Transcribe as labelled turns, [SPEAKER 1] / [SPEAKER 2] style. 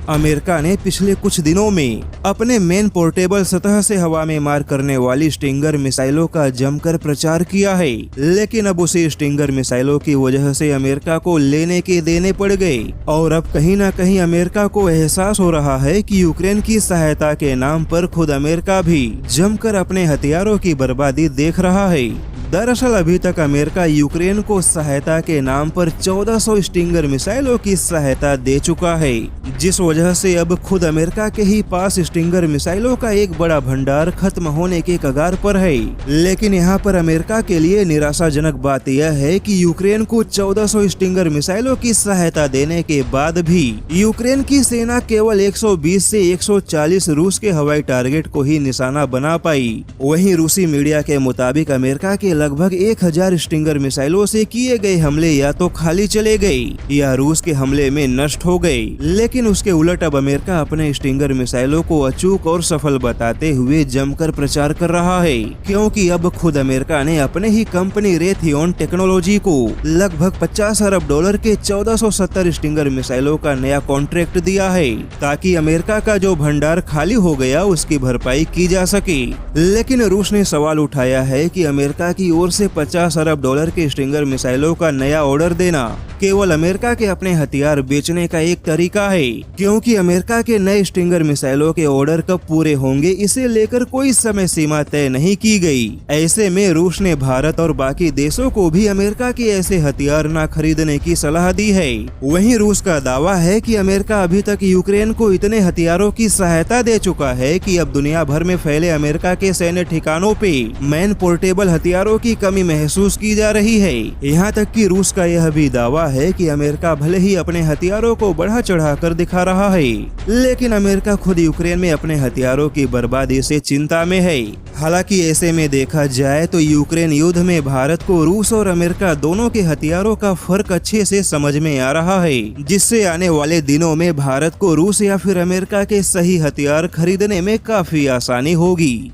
[SPEAKER 1] America ने पिछले कुछ दिनों में अपने मेन पोर्टेबल सतह से हवा में मार करने वाली स्टिंगर मिसाइलों का जमकर प्रचार किया है, लेकिन अब उसी स्टिंगर मिसाइलों की वजह से अमेरिका को लेने के देने पड़ गए और अब कहीं न कहीं अमेरिका को एहसास हो रहा है कि यूक्रेन की सहायता के नाम पर खुद अमेरिका भी जमकर अपने हथियारों की बर्बादी देख रहा है। दरअसल अभी तक अमेरिका यूक्रेन को सहायता के नाम पर 1400 स्टिंगर मिसाइलों की सहायता दे चुका है, जिस वजह से अब खुद अमेरिका के ही पास स्टिंगर मिसाइलों का एक बड़ा भंडार खत्म होने के कगार पर है। लेकिन यहाँ पर अमेरिका के लिए निराशाजनक बात यह है कि यूक्रेन को 1400 स्टिंगर मिसाइलों की सहायता देने के बाद भी यूक्रेन की सेना केवल 120 से 140 रूस के हवाई टारगेट को ही निशाना बना पाई। वहीं रूसी मीडिया के मुताबिक अमेरिका के लगभग 1000 स्टिंगर मिसाइलों से किए गए हमले या तो खाली चले गए या रूस के हमले में नष्ट हो गए। लेकिन उसके उलट अब अमेरिका अपने स्टिंगर मिसाइलों को अचूक और सफल बताते हुए जमकर प्रचार कर रहा है, क्योंकि अब खुद अमेरिका ने अपने ही कंपनी रेथियोन टेक्नोलॉजी को लगभग $50 अरब के 1470 स्टिंगर मिसाइलों का नया कॉन्ट्रैक्ट दिया है, ताकि अमेरिका का जो भंडार खाली हो गया उसकी भरपाई की जा सके। लेकिन रूस ने सवाल उठाया है कि अमेरिका की ओर से $50 अरब के स्टिंगर मिसाइलों का नया ऑर्डर देना केवल अमेरिका के अपने हथियार बेचने का एक तरीका है, क्योंकि अमेरिका के नए स्टिंगर मिसाइलों के ऑर्डर कब पूरे होंगे इसे लेकर कोई समय सीमा तय नहीं की गई। ऐसे में रूस ने भारत और बाकी देशों को भी अमेरिका के ऐसे हथियार न खरीदने की सलाह दी है। वहीं रूस का दावा है कि अमेरिका अभी तक यूक्रेन को इतने हथियारों की सहायता दे चुका है कि अब दुनिया भर में फैले अमेरिका के सैन्य ठिकानों पे मैन पोर्टेबल हथियारों की कमी महसूस की जा रही है। यहाँ तक कि रूस का यह भी दावा है कि अमेरिका भले ही अपने हथियारों को बढ़ा चढ़ाकर दिखा रहा है, लेकिन अमेरिका खुद यूक्रेन में अपने हथियारों की बर्बादी से चिंता में है। हालांकि ऐसे में देखा जाए तो यूक्रेन युद्ध में भारत को रूस और अमेरिका दोनों के हथियारों का फर्क अच्छे से समझ में आ रहा है, जिससे आने वाले दिनों में भारत को रूस या फिर अमेरिका के सही हथियार खरीदने में काफी आसानी होगी।